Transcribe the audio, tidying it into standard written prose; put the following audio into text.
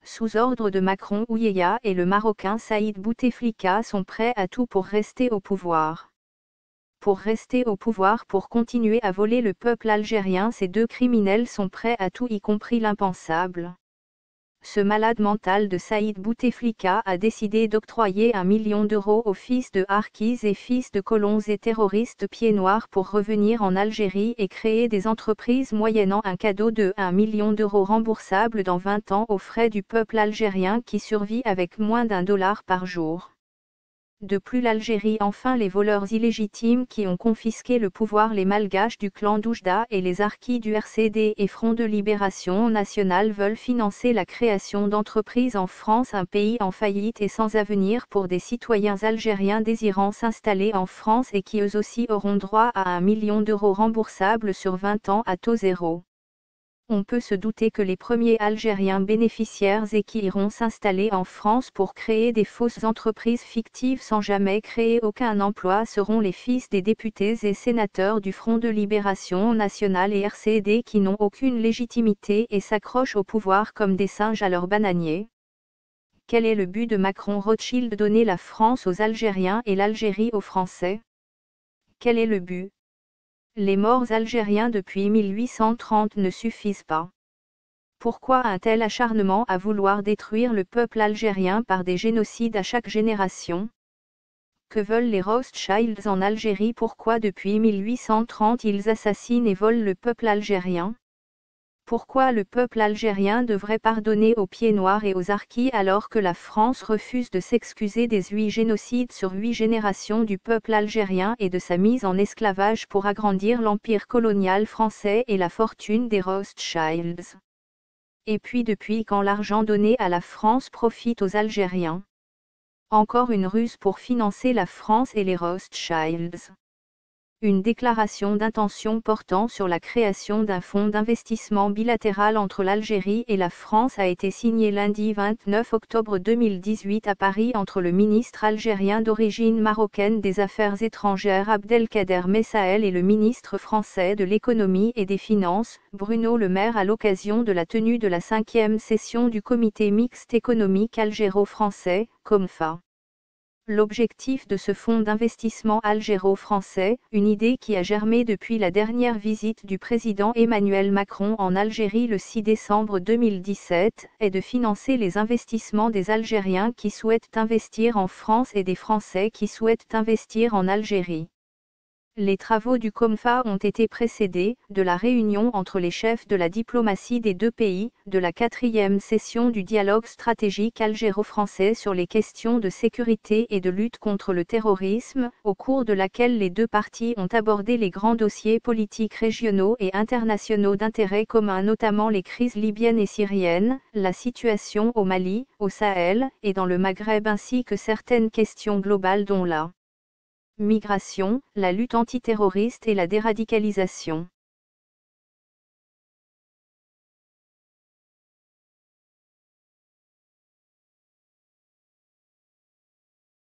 Sous ordre de Macron, Ouyeya et le Marocain Saïd Bouteflika sont prêts à tout pour rester au pouvoir. Pour rester au pouvoir, pour continuer à voler le peuple algérien, ces deux criminels sont prêts à tout, y compris l'impensable. Ce malade mental de Saïd Bouteflika a décidé d'octroyer 1 million d'euros aux fils de harkis et fils de colons et terroristes pieds noirs pour revenir en Algérie et créer des entreprises moyennant un cadeau de 1 million d'euros remboursable dans 20 ans aux frais du peuple algérien qui survit avec moins d'1 $ par jour. De plus, l'Algérie, enfin les voleurs illégitimes qui ont confisqué le pouvoir, les malgaches du clan d'Oujda et les harkis du RCD et Front de Libération Nationale veulent financer la création d'entreprises en France, un pays en faillite et sans avenir pour des citoyens algériens désirant s'installer en France et qui eux aussi auront droit à 1 million d'euros remboursables sur 20 ans à taux zéro. On peut se douter que les premiers Algériens bénéficiaires et qui iront s'installer en France pour créer des fausses entreprises fictives sans jamais créer aucun emploi seront les fils des députés et sénateurs du Front de Libération Nationale et RCD qui n'ont aucune légitimité et s'accrochent au pouvoir comme des singes à leur bananier. Quel est le but de Macron Rothschild? Donner la France aux Algériens et l'Algérie aux Français. Quel est le but? Les morts algériens depuis 1830 ne suffisent pas. Pourquoi un tel acharnement à vouloir détruire le peuple algérien par des génocides à chaque génération? Que veulent les Rothschilds en Algérie? Pourquoi depuis 1830 ils assassinent et volent le peuple algérien? Pourquoi le peuple algérien devrait pardonner aux pieds noirs et aux harkis alors que la France refuse de s'excuser des 8 génocides sur 8 générations du peuple algérien et de sa mise en esclavage pour agrandir l'empire colonial français et la fortune des Rothschilds? Et puis depuis quand l'argent donné à la France profite aux Algériens? Encore une ruse pour financer la France et les Rothschilds. Une déclaration d'intention portant sur la création d'un fonds d'investissement bilatéral entre l'Algérie et la France a été signée lundi 29 octobre 2018 à Paris entre le ministre algérien d'origine marocaine des Affaires étrangères Abdelkader Messaël et le ministre français de l'Économie et des Finances, Bruno Le Maire, à l'occasion de la tenue de la 5e session du Comité mixte économique algéro-français, COMFA. L'objectif de ce fonds d'investissement algéro-français, une idée qui a germé depuis la dernière visite du président Emmanuel Macron en Algérie le 6 décembre 2017, est de financer les investissements des Algériens qui souhaitent investir en France et des Français qui souhaitent investir en Algérie. Les travaux du COMFA ont été précédés de la réunion entre les chefs de la diplomatie des deux pays, de la 4e session du dialogue stratégique algéro-français sur les questions de sécurité et de lutte contre le terrorisme, au cours de laquelle les deux parties ont abordé les grands dossiers politiques régionaux et internationaux d'intérêt commun, notamment les crises libyennes et syriennes, la situation au Mali, au Sahel et dans le Maghreb, ainsi que certaines questions globales dont la migration, la lutte antiterroriste et la déradicalisation.